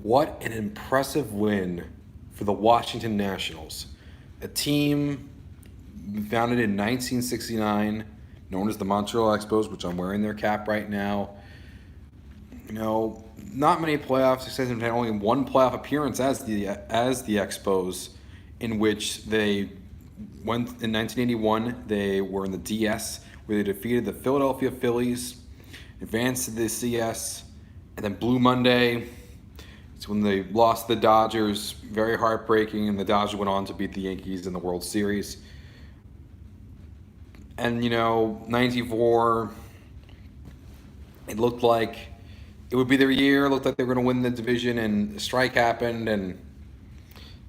What an impressive win for the Washington Nationals, a team founded in 1969, known as the Montreal Expos, which I'm wearing their cap right now. Not many playoff successes. Had only one playoff appearance as the Expos, in which they went in 1981. They were in the DS, where they defeated the Philadelphia Phillies, advanced to the CS, and then Blue Monday. It's when they lost the Dodgers, very heartbreaking, and the Dodgers went on to beat the Yankees in the World Series. And 94, it looked like it would be their year. It looked like they were going to win the division, and the strike happened, and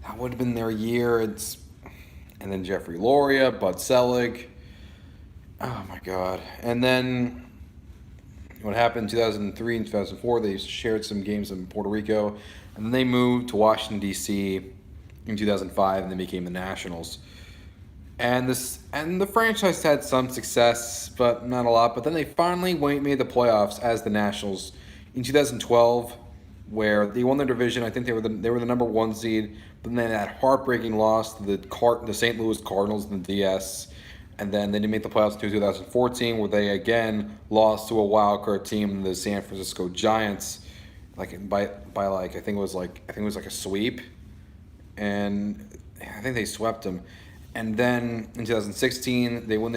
that would have been their year. And then Jeffrey Loria, Bud Selig. Oh my God! And then what happened in 2003 and 2004? They shared some games in Puerto Rico, and then they moved to Washington D.C. in 2005, and they became the Nationals. And the franchise had some success, but not a lot. But then they finally made the playoffs as the Nationals in 2012, where they won their division. I think they were the number one seed. But then they had that heartbreaking loss to the St. Louis Cardinals in the DS, and then they didn't make the playoffs until 2014, where they again lost to a wild card team, the San Francisco Giants, like by I think it was like a sweep, and I think they swept them. And then in 2016, they win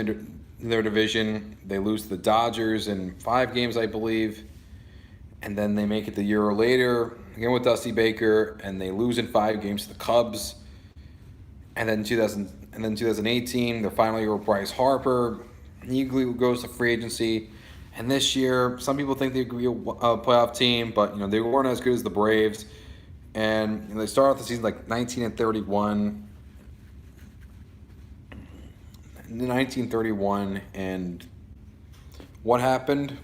their division. They lose to the Dodgers in 5 games, I believe. And then they make it the year later, again with Dusty Baker, and they lose in 5 games to the Cubs. And then 2018, they're finally with Bryce Harper. He goes to free agency. And this year, some people think they could be a playoff team, but they weren't as good as the Braves. And they started off the season like 19-31. 1931, and what happened?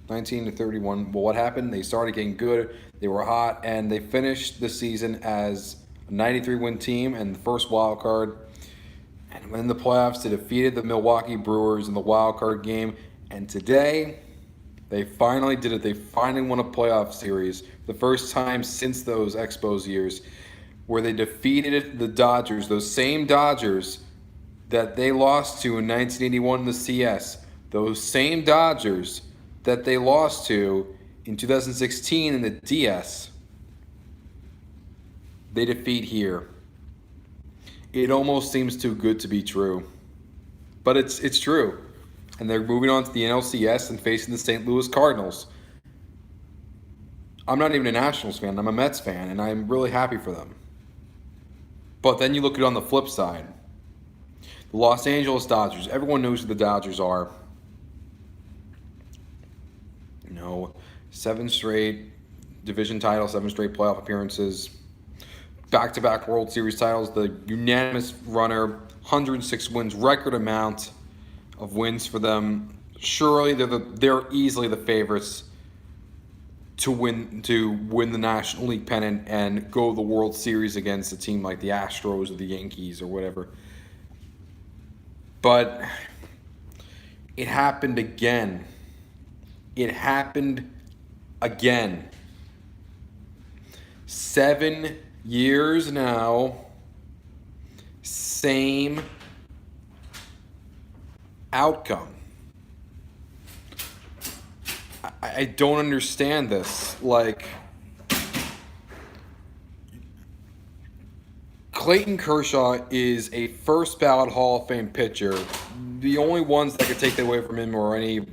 19-31. Well, what happened? They started getting good. They were hot, and they finished the season as a 93-win team and the first wild card. And in the playoffs, they defeated the Milwaukee Brewers in the wild card game. And today, they finally did it. They finally won a playoff series, the first time since those Expos years, where they defeated the Dodgers, those same Dodgers that they lost to in 1981 in the CS, those same Dodgers that they lost to in 2016 in the DS, they defeat here. It almost seems too good to be true, but it's true. And they're moving on to the NLCS and facing the St. Louis Cardinals. I'm not even a Nationals fan, I'm a Mets fan, and I'm really happy for them. But then you look at it on the flip side. The Los Angeles Dodgers. Everyone knows who the Dodgers are. 7 straight division titles, 7 straight playoff appearances, back-to-back World Series titles, the unanimous runner, 106 wins, record amount of wins for them. Surely they're easily the favorites to win the National League pennant and go to the World Series against a team like the Astros or the Yankees or whatever. But it happened again. It happened again. 7 years now, same outcome. I don't understand this. Like, Clayton Kershaw is a first ballot Hall of Fame pitcher. The only ones that could take that away from him are any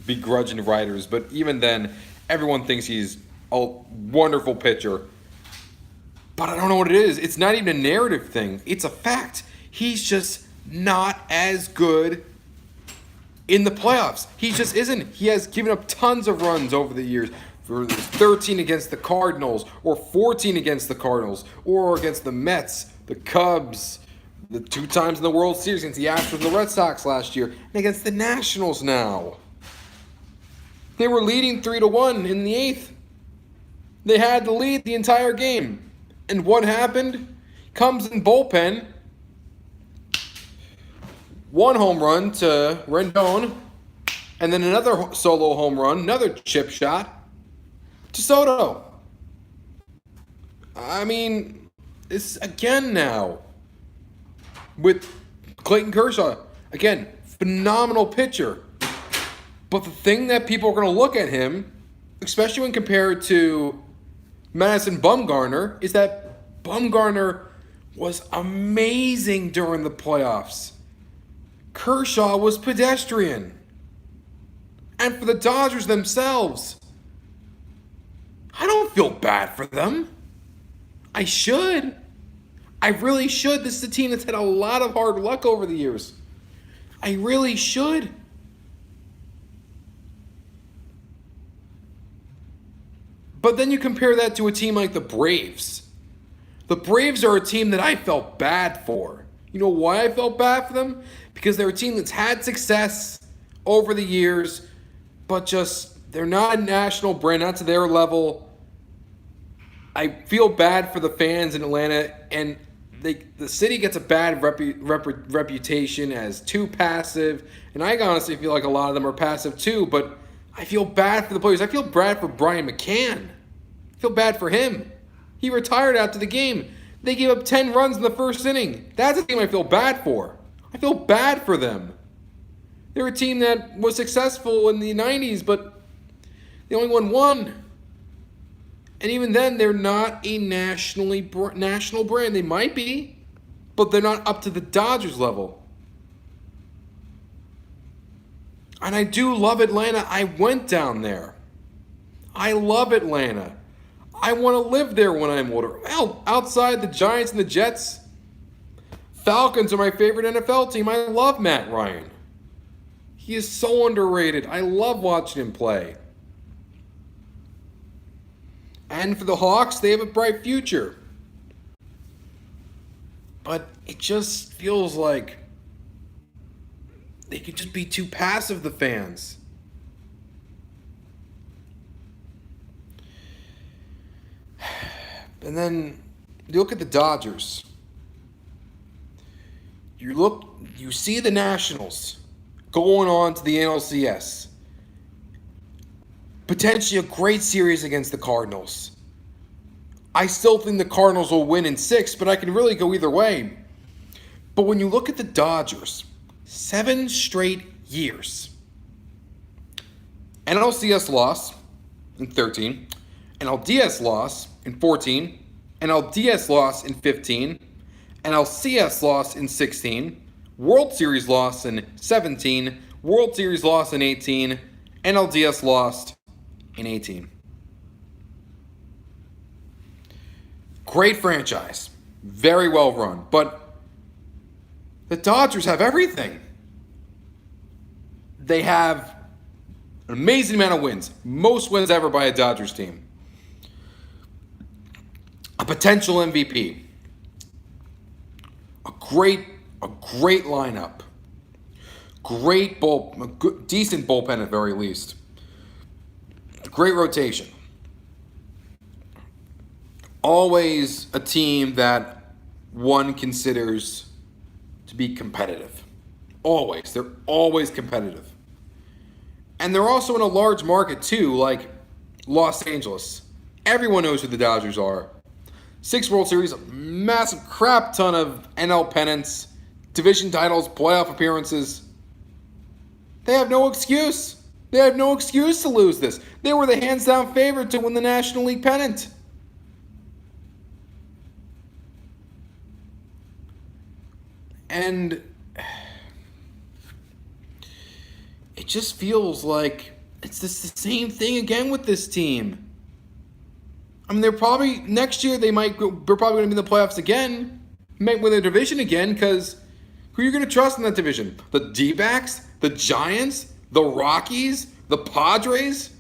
begrudging writers. But even then, everyone thinks he's a wonderful pitcher. But I don't know what it is. It's not even a narrative thing. It's a fact. He's just not as good in the playoffs. He just isn't. He has given up tons of runs over the years. For 13 against the Cardinals, or 14 against the Cardinals, or against the Mets, the Cubs, the 2 times in the World Series against the Astros and the Red Sox last year, and against the Nationals now. They were leading 3-1 in the 8th. They had the lead the entire game. And what happened? Comes in bullpen. 1 home run to Rendon. And then another solo home run, another chip shot. DeSoto. I mean, it's again now with Clayton Kershaw. Again, phenomenal pitcher. But the thing that people are going to look at him, especially when compared to Madison Bumgarner, is that Bumgarner was amazing during the playoffs. Kershaw was pedestrian. And for the Dodgers themselves, I don't feel bad for them. I should. I really should. This is a team that's had a lot of hard luck over the years. I really should. But then you compare that to a team like the Braves. The Braves are a team that I felt bad for. You know why I felt bad for them? Because they're a team that's had success over the years, but just they're not a national brand, not to their level. I feel bad for the fans in Atlanta, and the city gets a bad reputation as too passive, and I honestly feel like a lot of them are passive too, but I feel bad for the players. I feel bad for Brian McCann. I feel bad for him. He retired after the game. They gave up 10 runs in the first inning. That's a team I feel bad for. I feel bad for them. They're a team that was successful in the 90s, but they only won one. And even then, they're not a national brand. They might be, but they're not up to the Dodgers level. And I do love Atlanta. I went down there. I love Atlanta. I want to live there when I'm older. Well, outside the Giants and the Jets, Falcons are my favorite NFL team. I love Matt Ryan. He is so underrated. I love watching him play. And for the Hawks, they have a bright future. But it just feels like they could just be too passive, the fans. And then you look at the Dodgers. You see the Nationals going on to the NLCS. Potentially a great series against the Cardinals. I still think the Cardinals will win in 6, but I can really go either way. But when you look at the Dodgers, 7 straight years. NLCS loss in 13, NLDS loss in 14, NLDS loss in 15, NLCS loss in 16, World Series loss in 17, World Series loss in 18, NLDS lost in 18. Great franchise. Very well run. But the Dodgers have everything. They have an amazing amount of wins. Most wins ever by a Dodgers team. A potential MVP. A great lineup. Decent bullpen at the very least. Great rotation. Always a team that one considers to be competitive. Always. They're always competitive. And they're also in a large market too, like Los Angeles. Everyone knows who the Dodgers are. 6 World Series, a massive crap ton of NL pennants, division titles, playoff appearances. They have no excuse. They have no excuse to lose this. They were the hands-down favorite to win the National League pennant. And it just feels like it's just the same thing again with this team. I mean, they're probably, next year they're probably going to be in the playoffs again. Might win their division again, because who are you going to trust in that division? The D-backs? The Giants? The Rockies? The Padres?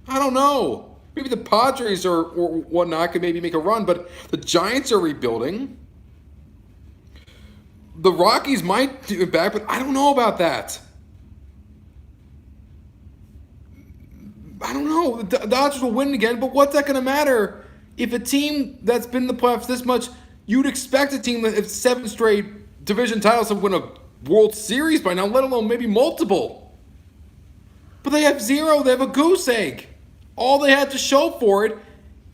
I don't know. Maybe the Padres or whatnot could maybe make a run, but the Giants are rebuilding. The Rockies might do it back, but I don't know about that. I don't know. The Dodgers will win again, but what's that going to matter? If a team that's been in the playoffs this much, you'd expect a team that if 7 straight division titles to win a World Series by now, let alone maybe multiple. But they have 0. They have a goose egg. All they had to show for it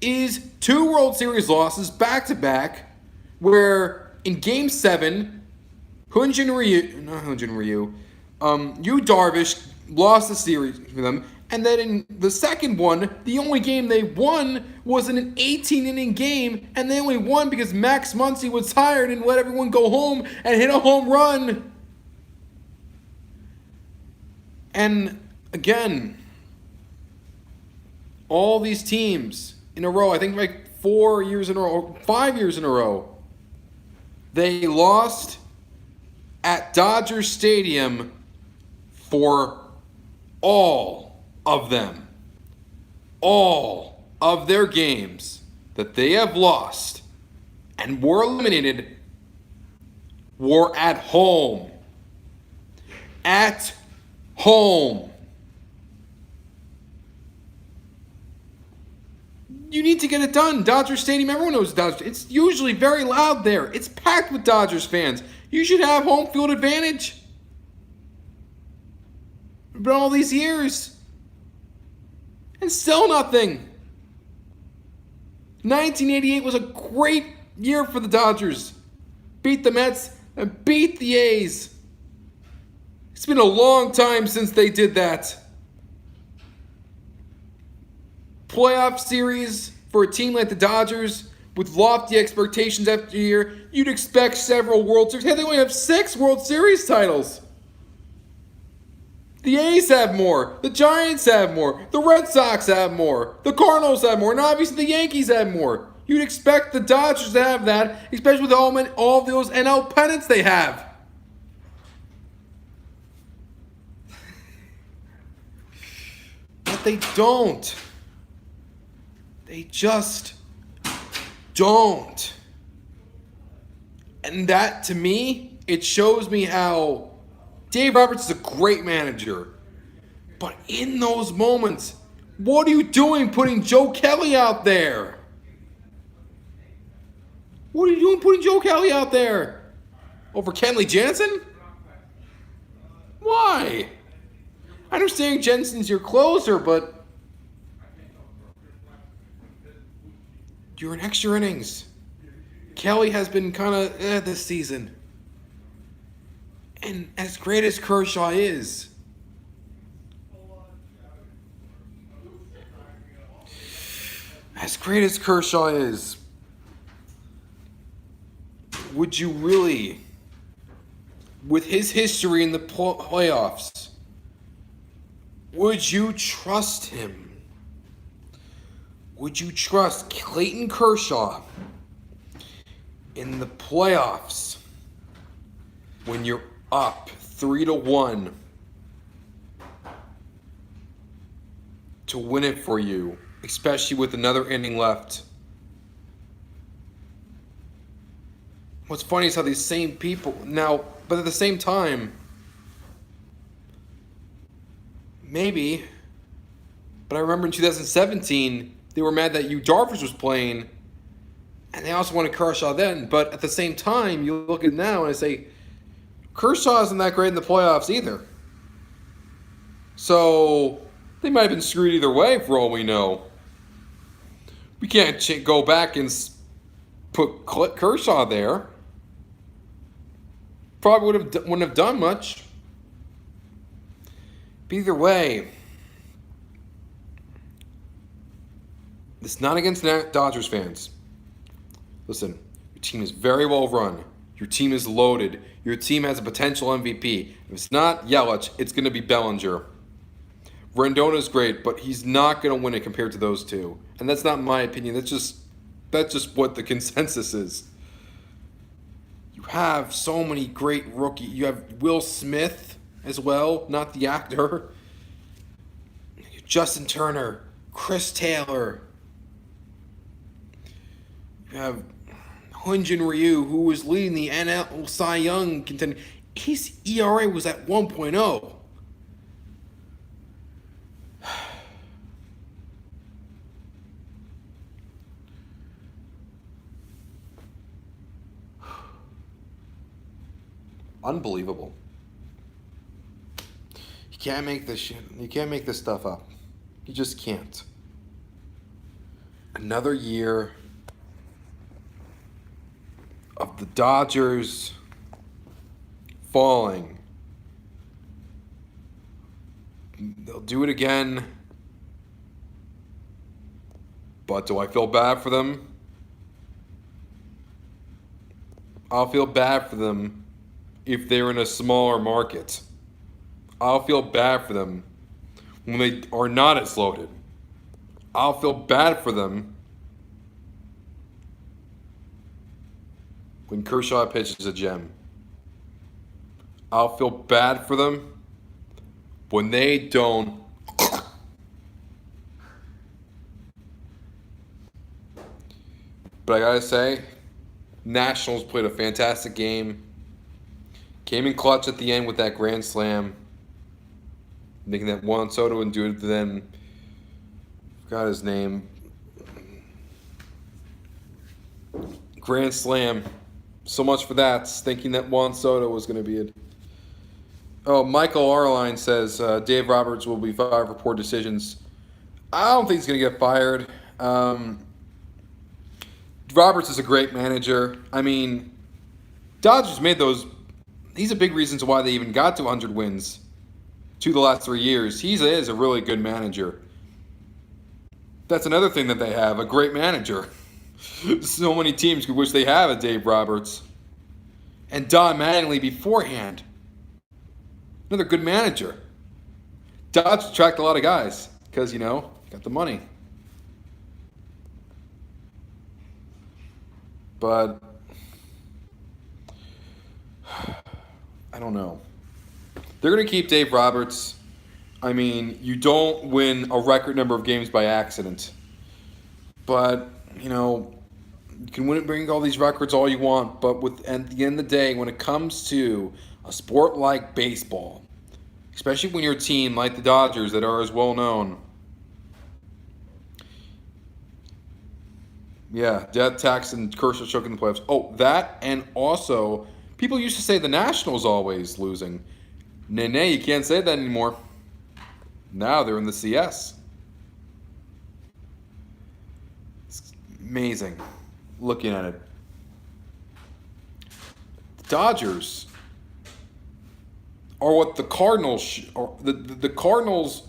is 2 World Series losses back to back, where in Game 7, Yu Darvish lost the series for them, and then in the second one, the only game they won was in an 18-inning game, and they only won because Max Muncy was tired and let everyone go home and hit a home run. And again, all these teams in a row, I think like 4 years in a row, 5 years in a row, they lost at Dodger Stadium for all of them. All of their games that they have lost and were eliminated were at home. At home. You need to get it done. Dodger Stadium, everyone knows Dodger. It's usually very loud there. It's packed with Dodgers fans. You should have home field advantage. But all these years, and still nothing. 1988 was a great year for the Dodgers. Beat the Mets and beat the A's. It's been a long time since they did that. Playoff series for a team like the Dodgers with lofty expectations after a year, you'd expect several World Series. Hey, they only have 6 World Series titles. The A's have more. The Giants have more. The Red Sox have more. The Cardinals have more. And obviously the Yankees have more. You'd expect the Dodgers to have that, especially with all of those NL pennants they have. But they don't. They just don't. And that, to me, it shows me how Dave Roberts is a great manager. But in those moments, what are you doing putting Joe Kelly out there? What are you doing putting Joe Kelly out there? Over Kenley Jansen? Why? I understand Jensen's your closer, but you're in extra innings. Kelly has been kind of this season. And as great as Kershaw is, would you really, with his history in the playoffs, would you trust him? Would you trust Clayton Kershaw in the playoffs when you're up 3-1 to win it for you, especially with another inning left? What's funny is how these same people now, but at the same time, maybe, but I remember in 2017, they were mad that Yu Darvish was playing, and they also wanted Kershaw then. But at the same time, you look at it now and say, Kershaw isn't that great in the playoffs either. So they might have been screwed either way for all we know. We can't go back and put Kershaw there. Probably wouldn't have done much. But either way, it's not against the Dodgers fans. Listen, your team is very well run. Your team is loaded. Your team has a potential MVP. If it's not Yelich, it's going to be Bellinger. Rendon's great, but he's not going to win it compared to those two. And that's not my opinion. That's just what the consensus is. You have so many great rookies. You have Will Smith as well, not the actor. Justin Turner, Chris Taylor. You have Hyun-Jin Ryu, who was leading the NL Cy Young contender. His ERA was at 1.0. Unbelievable. You can't make this shit. You can't make this stuff up. You just can't. Another year of the Dodgers falling. They'll do it again. But do I feel bad for them? I'll feel bad for them if they're in a smaller market. I'll feel bad for them when they are not as loaded. I'll feel bad for them when Kershaw pitches a gem. I'll feel bad for them when they don't. But I gotta say, Nationals played a fantastic game. Came in clutch at the end with that grand slam, making that Juan Soto and do it to them. Forgot his name. Grand slam. So much for that. Thinking that Juan Soto was going to be it. Oh, Michael Arline says Dave Roberts will be fired for poor decisions. I don't think he's going to get fired. Roberts is a great manager. I mean, Dodgers made those. He's a big reason to why they even got to 100 wins to the last 3 years. He is a really good manager. That's another thing that they have, a great manager. So many teams could wish they have a Dave Roberts. And Don Mattingly beforehand. Another good manager. Dodgers attract a lot of guys because, got the money. But I don't know. They're going to keep Dave Roberts. I mean, you don't win a record number of games by accident. But, you can win it, bring all these records all you want. But at the end of the day, when it comes to a sport like baseball, especially when you're a team like the Dodgers that are as well known, yeah, death tax and Kershaw choking the playoffs. Oh, that, and also, people used to say the Nationals always losing. Nay, you can't say that anymore. Now they're in the CS. It's amazing looking at it. The Dodgers are what the Cardinals are. The Cardinals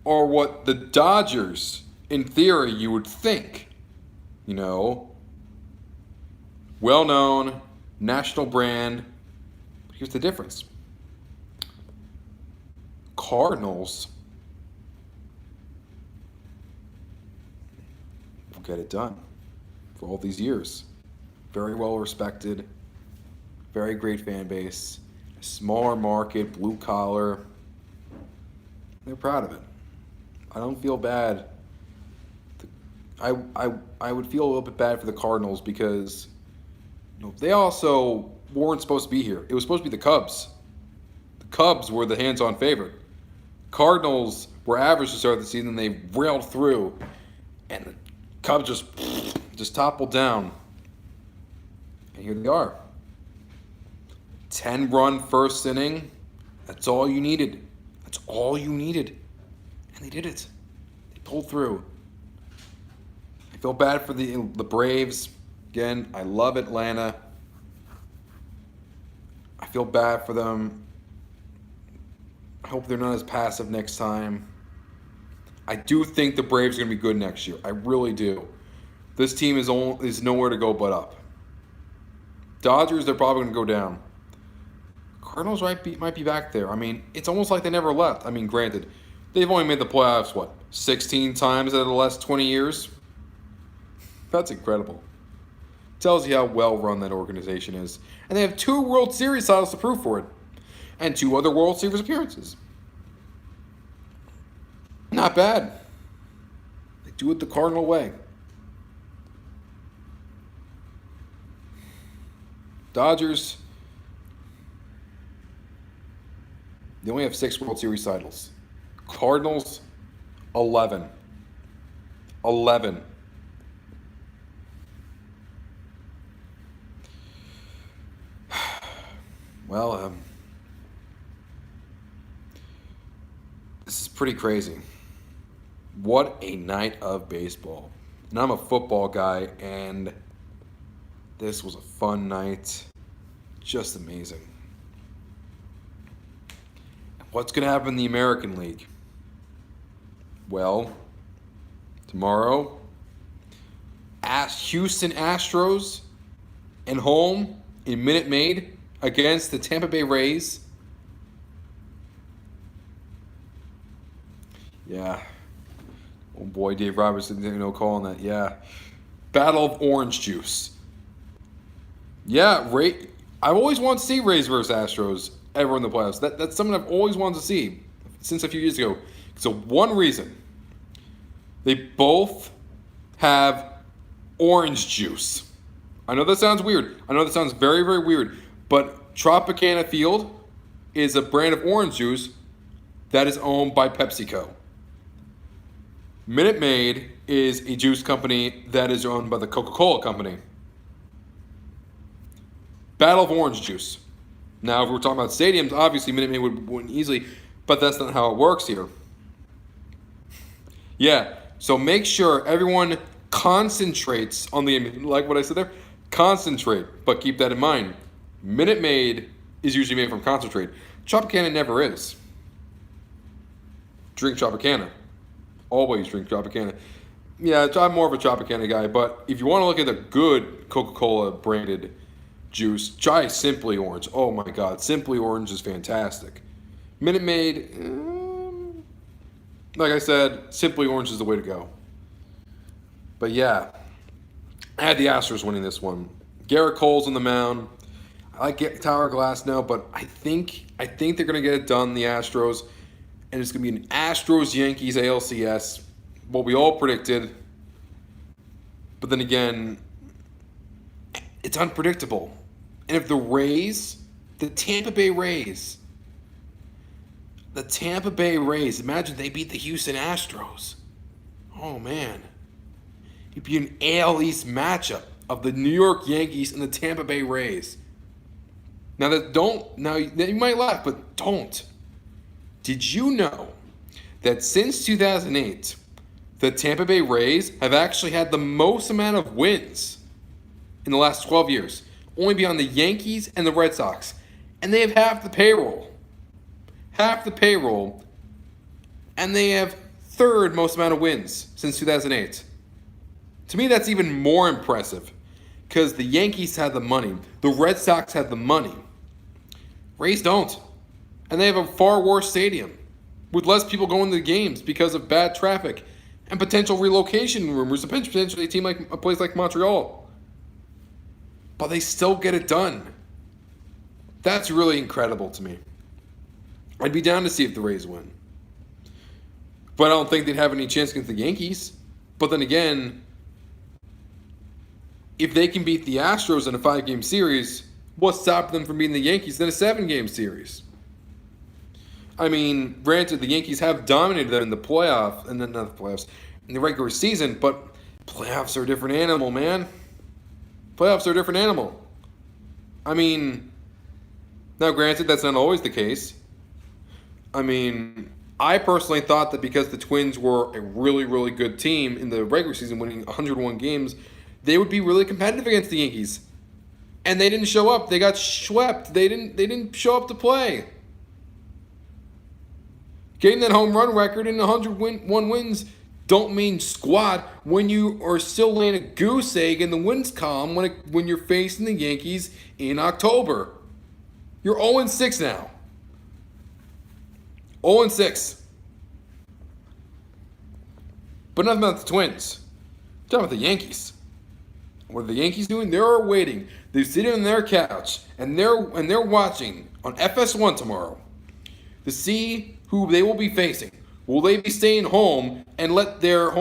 are what the Dodgers, in theory, you would think. Well-known, national brand. Here's the difference. Cardinals will get it done for all these years. Very well respected, very great fan base, smaller market, blue collar. They're proud of it. I don't feel bad. I would feel a little bit bad for the Cardinals because they also weren't supposed to be here. It was supposed to be the Cubs. The Cubs were the hands-on favorite. Cardinals were average to start the season. They railed through, and the Cubs just toppled down. And here they are. 10-run first inning. That's all you needed. That's all you needed. And they did it. They pulled through. I feel bad for the Braves. Again, I love Atlanta. I feel bad for them. I hope they're not as passive next time. I do think the Braves are going to be good next year. I really do. This team is nowhere to go but up. Dodgers, they're probably going to go down. Cardinals might be back there. I mean, it's almost like they never left. I mean, granted, they've only made the playoffs, 16 times out of the last 20 years? That's incredible. Tells you how well run that organization is. And they have 2 World Series titles to prove for it. And 2 other World Series appearances. Not bad. They do it the Cardinal way. Dodgers, they only have 6 World Series titles. Cardinals, 11. 11. Well, this is pretty crazy. What a night of baseball. And I'm a football guy, and this was a fun night. Just amazing. What's going to happen in the American League? Well, tomorrow, Houston Astros and home in Minute Maid against the Tampa Bay Rays. Yeah. Oh boy, Dave Robertson, calling that. Yeah. Battle of Orange Juice. Yeah, I've always wanted to see Rays versus Astros ever in the playoffs. That's something I've always wanted to see since a few years ago. So one reason. They both have orange juice. I know that sounds weird. I know that sounds very, very weird. But Tropicana Field is a brand of orange juice that is owned by PepsiCo. Minute Maid is a juice company that is owned by the Coca-Cola Company. Battle of Orange Juice. Now, if we're talking about stadiums, obviously Minute Maid would win easily, but that's not how it works here. Yeah, so make sure everyone concentrates on the, like what I said there, concentrate, but keep that in mind. Minute Maid is usually made from concentrate. Tropicana never is. Drink Tropicana. Always drink Tropicana. Yeah, I'm more of a Tropicana guy, but if you want to look at the good Coca-Cola branded juice, try Simply Orange. Oh my God, Simply Orange is fantastic. Minute Maid, like I said, Simply Orange is the way to go. But yeah, I had the Astros winning this one. Garrett Cole's on the mound. I like Tower Glass now, but I think they're gonna get it done, the Astros, and it's gonna be an Astros-Yankees ALCS, what we all predicted. But then again, it's unpredictable. And if the Rays, the Tampa Bay Rays, imagine they beat the Houston Astros. Oh man. It'd be an AL East matchup of the New York Yankees and the Tampa Bay Rays. Now you might laugh, but don't. Did you know that since 2008, the Tampa Bay Rays have actually had the most amount of wins in the last 12 years, only beyond the Yankees and the Red Sox, and they have half the payroll, and they have third most amount of wins since 2008. To me, that's even more impressive because the Yankees have the money, the Red Sox have the money, Rays don't, and they have a far worse stadium with less people going to the games because of bad traffic and potential relocation rumors, potentially a team like a place like Montreal. But they still get it done. That's really incredible to me. I'd be down to see if the Rays win. But I don't think they'd have any chance against the Yankees. But then again, if they can beat the Astros in a 5-game series, what's stopping them from beating the Yankees in a 7-game series? I mean, granted, the Yankees have dominated them in the playoffs, and then not the playoffs, in the regular season, but playoffs are a different animal, man. Playoffs are a different animal. I mean, now granted, that's not always the case. I mean, I personally thought that because the Twins were a really, really good team in the regular season, winning 101 games, they would be really competitive against the Yankees. And they didn't show up. They got swept. They didn't show up to play. Getting that home run record and 101 wins don't mean squat when you are still laying a goose egg in the wins column when you're facing the Yankees in October. You're 0-6 now. 0-6. But nothing about the Twins. I'm talking about the Yankees. What are the Yankees doing? They're waiting. They're sitting on their couch and they're watching on FS1 tomorrow to see who they will be facing. Will they be staying home and let their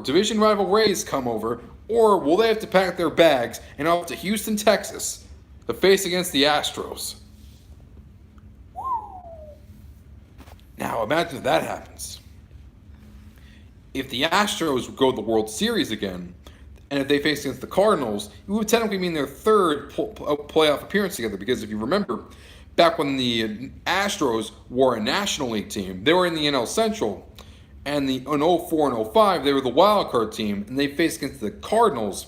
division rival Rays come over, or will they have to pack their bags and off to Houston, Texas, to face against the Astros? Now imagine if that happens. If the Astros go to the World Series again, and if they face against the Cardinals, it would technically mean their third playoff appearance together. Because if you remember, back when the Astros were a National League team, they were in the NL Central, And in 04 and 05, they were the wild card team, and they faced against the Cardinals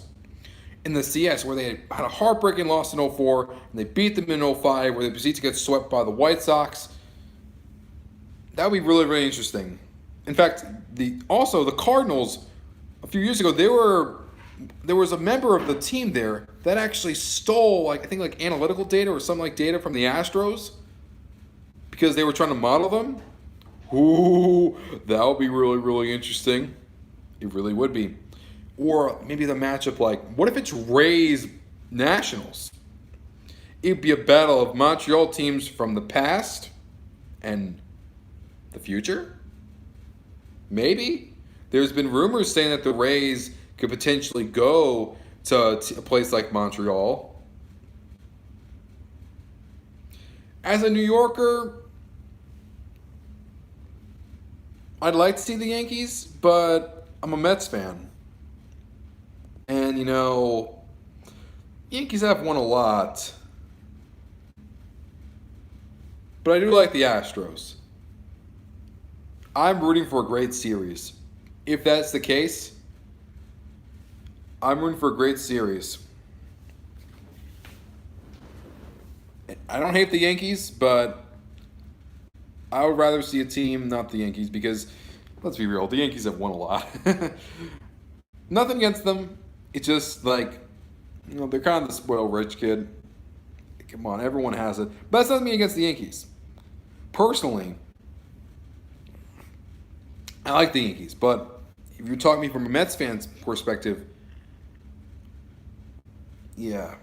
in the CS, where they had a heartbreaking loss in 04, and they beat them in 05, where they proceeded to get swept by the White Sox. That would be really, really interesting. In fact, also the Cardinals, a few years ago, there was a member of the team there that actually stole, I think analytical data or something like data from the Astros because they were trying to model them. Ooh, that would be really, really interesting. It really would be. Or maybe the matchup, what if it's Rays Nationals? It'd be a battle of Montreal teams from the past and the future? Maybe. There's been rumors saying that the Rays could potentially go to a place like Montreal. As a New Yorker, I'd like to see the Yankees, but I'm a Mets fan. And, Yankees have won a lot. But I do like the Astros. I'm rooting for a great series. If that's the case, I'm rooting for a great series. I don't hate the Yankees, but I would rather see a team, not the Yankees, because, let's be real, the Yankees have won a lot. Nothing against them. It's just they're kind of the spoiled rich kid. Come on, everyone has it. But that's nothing against the Yankees. Personally, I like the Yankees, but if you're talking to me from a Mets fan's perspective, yeah,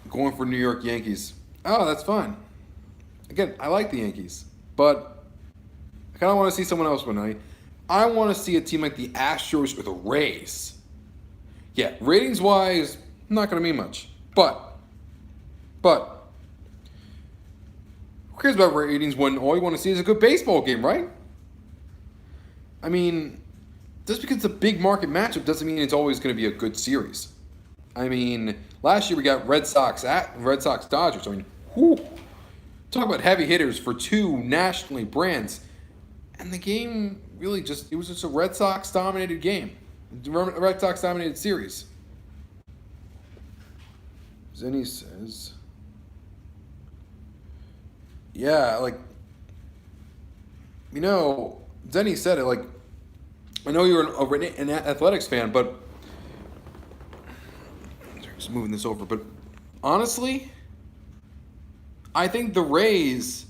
going for New York Yankees. Oh, that's fine. Again, I like the Yankees, but I kind of want to see someone else win. I want to see a team like the Astros or the Rays. Yeah, ratings-wise, not going to mean much. But, who cares about ratings when all you want to see is a good baseball game, right? I mean, just because it's a big market matchup doesn't mean it's always going to be a good series. I mean, last year we got Red Sox Dodgers. I mean, talk about heavy hitters for two nationally brands. And the game really it was just a Red Sox dominated game. A Red Sox dominated series. Vinny says, yeah, Zenny said it, I know you're an athletics fan, but just moving this over, but honestly, I think the Rays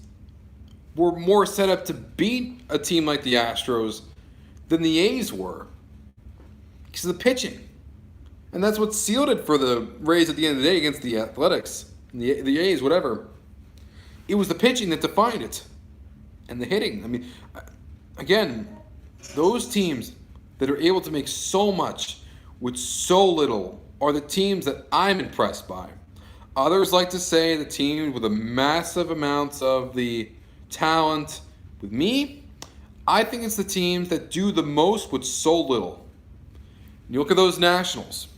were more set up to beat a team like the Astros than the A's were because of the pitching. And that's what sealed it for the Rays at the end of the day against the Athletics, the A's, whatever. It was the pitching that defined it and the hitting. I mean, again, those teams that are able to make so much with so little are the teams that I'm impressed by. Others like to say the team with the massive amounts of the talent. With me, I think it's the teams that do the most with so little. You look at those Nationals.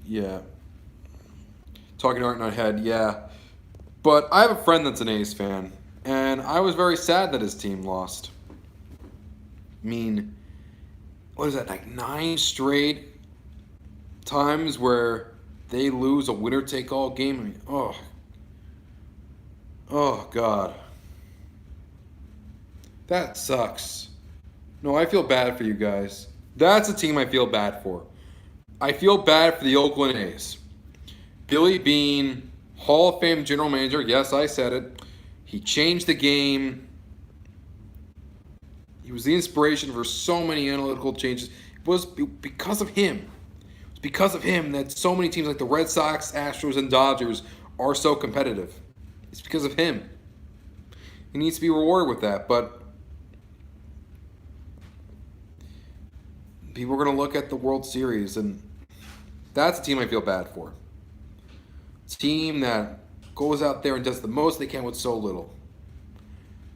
Yeah. Talking art in our head, yeah. But I have a friend that's an A's fan, and I was very sad that his team lost. I mean, what is that, 9 straight times where they lose a winner-take-all game? I mean, oh, God. That sucks. No, I feel bad for you guys. That's a team I feel bad for. I feel bad for the Oakland A's. Billy Beane, Hall of Fame general manager. Yes, I said it. He changed the game. He was the inspiration for so many analytical changes. It was because of him. It's because of him that so many teams like the Red Sox, Astros, and Dodgers are so competitive. It's because of him. He needs to be rewarded with that, but people are going to look at the World Series, and that's a team I feel bad for. Team that goes out there and does the most they can with so little.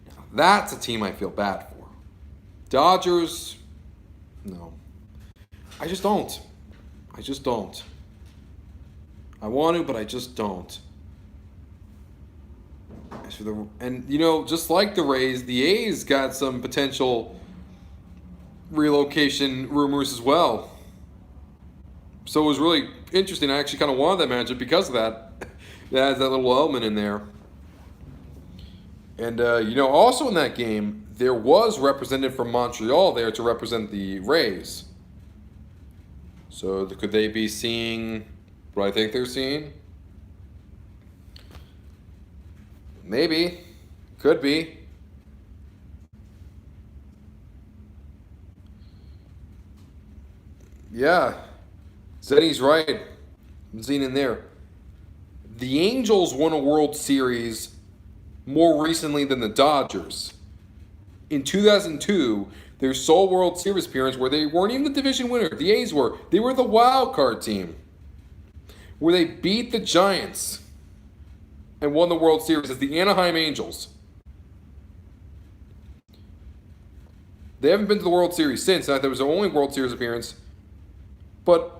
Now, that's a team I feel bad for. Dodgers, no. I just don't. I want to, but I just don't. And just like the Rays, the A's got some potential relocation rumors as well. So it was really interesting. I actually kind of wanted that matchup because of that. It has that little element in there. And, also in that game, there was representative from Montreal there to represent the Rays. So could they be seeing what I think they're seeing? Maybe. Could be. Yeah. Zenny's right. I'm seeing in there. The Angels won a World Series more recently than the Dodgers. In 2002, their sole World Series appearance where they weren't even the division winner. The A's were. They were the wild card team. Where they beat the Giants and won the World Series as the Anaheim Angels. They haven't been to the World Series since. That was their only World Series appearance. But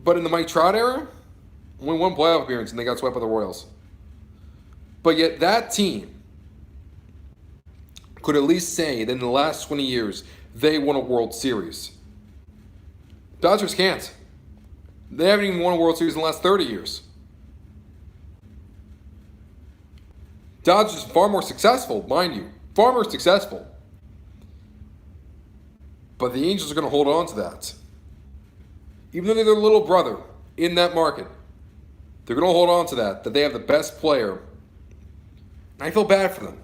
in the Mike Trout era, only one playoff appearance and they got swept by the Royals. But yet that team could at least say that in the last 20 years, they won a World Series. Dodgers can't. They haven't even won a World Series in the last 30 years. Dodgers far more successful, mind you. Far more successful. But the Angels are going to hold on to that. Even though they're their little brother in that market, they're going to hold on to that they have the best player. And I feel bad for them.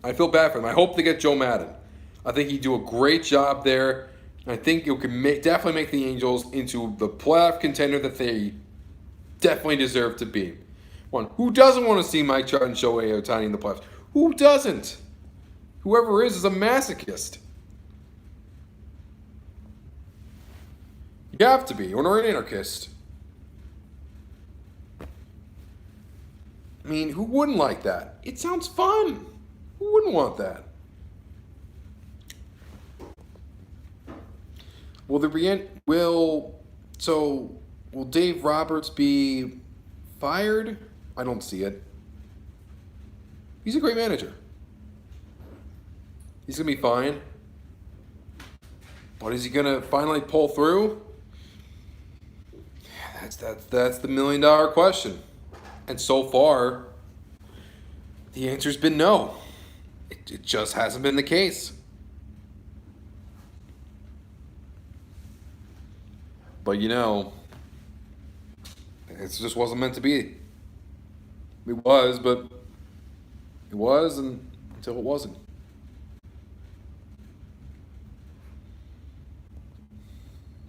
I hope they get Joe Madden. I think he'd do a great job there. I think it can definitely make the Angels into the playoff contender that they definitely deserve to be. One, who doesn't want to see Mike Trout and Shohei Ohtani in the playoffs? Who doesn't? Whoever is a masochist. You have to be, or an anarchist. I mean, who wouldn't like that? It sounds fun. Who wouldn't want that? Will Dave Roberts be fired? I don't see it. He's a great manager. He's gonna be fine. But is he gonna finally pull through? That's the $1 million question. And so far, the answer's been no. It just hasn't been the case. But it just wasn't meant to be. It was, but it was until it wasn't.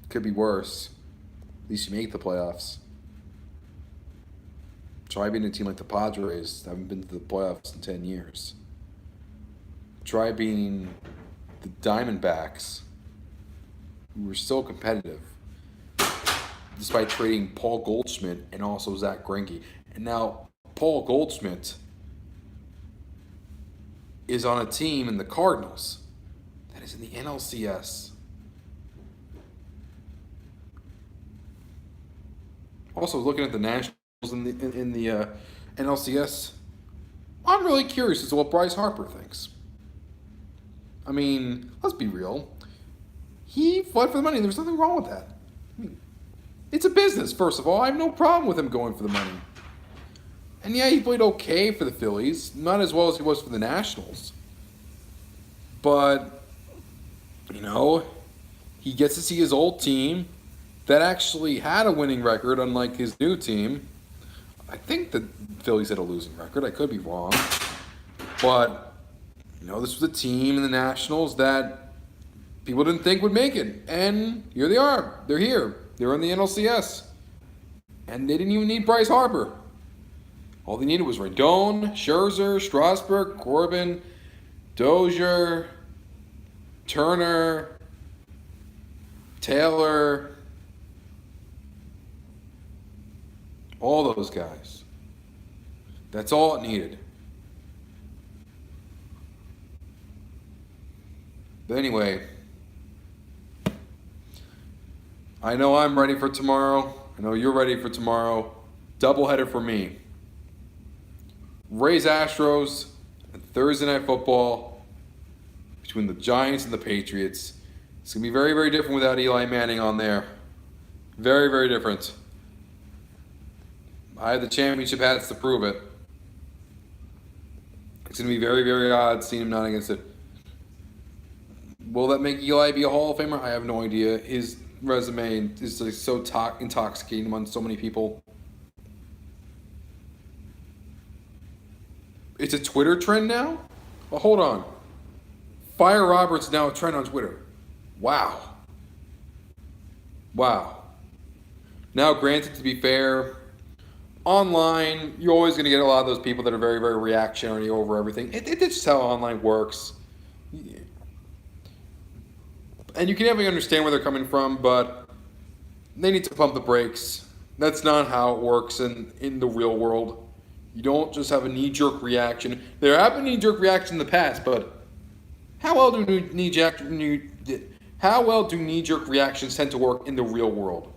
Could be worse. At least you make the playoffs. Try being a team like the Padres that haven't been to the playoffs in 10 years. Try being the Diamondbacks, who were still competitive, despite trading Paul Goldschmidt and also Zach Greinke. And now Paul Goldschmidt is on a team in the Cardinals that is in the NLCS. Also, looking at the Nationals in the NLCS, I'm really curious as to what Bryce Harper thinks. I mean, let's be real. He fought for the money. There's nothing wrong with that. I mean, it's a business, first of all. I have no problem with him going for the money. And yeah, he played okay for the Phillies. Not as well as he was for the Nationals. But, he gets to see his old team that actually had a winning record, unlike his new team. I think the Phillies had a losing record. I could be wrong. But, this was a team in the Nationals that people didn't think would make it. And here they are. They're here. They're in the NLCS. And they didn't even need Bryce Harper. All they needed was Rendon, Scherzer, Strasburg, Corbin, Dozier, Turner, Taylor, all those guys. That's all it needed. But anyway, I know I'm ready for tomorrow. I know you're ready for tomorrow. Doubleheader for me. Rays Astros and Thursday Night Football between the Giants and the Patriots. It's going to be very, very different without Eli Manning on there. Very, very different. I have the championship hats to prove it. It's going to be very, very odd seeing him not against it. Will that make Eli be a Hall of Famer? I have no idea. His resume is like so intoxicating among so many people. It's a Twitter trend now? Well, hold on. Fire Roberts now a trend on Twitter. Wow. Wow. Now, granted, to be fair, online, you're always going to get a lot of those people that are very, very reactionary over everything. It's just how online works. And you can definitely understand where they're coming from, but they need to pump the brakes. That's not how it works in the real world. You don't just have a knee-jerk reaction. There have been knee-jerk reactions in the past, but how well do knee-jerk reactions tend to work in the real world?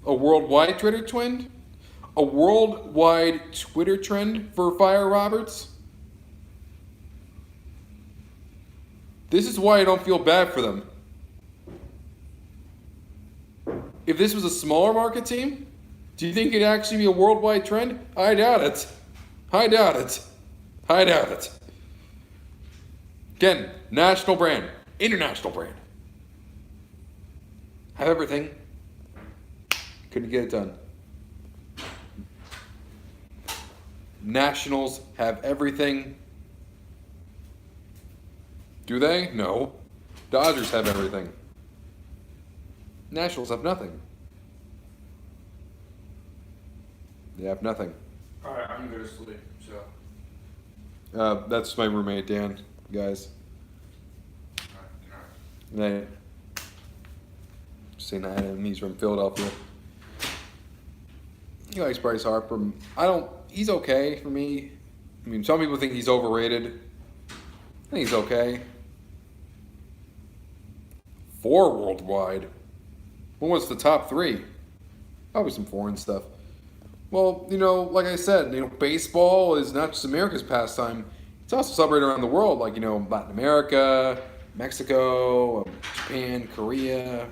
A worldwide Twitter trend? A worldwide Twitter trend for Fire Roberts? This is why I don't feel bad for them. If this was a smaller market team, do you think it'd actually be a worldwide trend? I doubt it. I doubt it. I doubt it. Again, national brand, international brand. Have everything. Couldn't get it done. Nationals have everything. Do they? No. Dodgers have everything. Nationals have nothing. They have nothing. Alright, I'm gonna go to sleep, so. That's my roommate, Dan, guys. Alright, Good night. Just saying hi to him. He's from Philadelphia. He likes Bryce Harper. He's okay for me. I mean, some people think he's overrated. I think he's okay. 4 worldwide. What was the top 3? Probably some foreign stuff. Well, like I said, baseball is not just America's pastime. It's also celebrated around the world, like, Latin America, Mexico, Japan, Korea,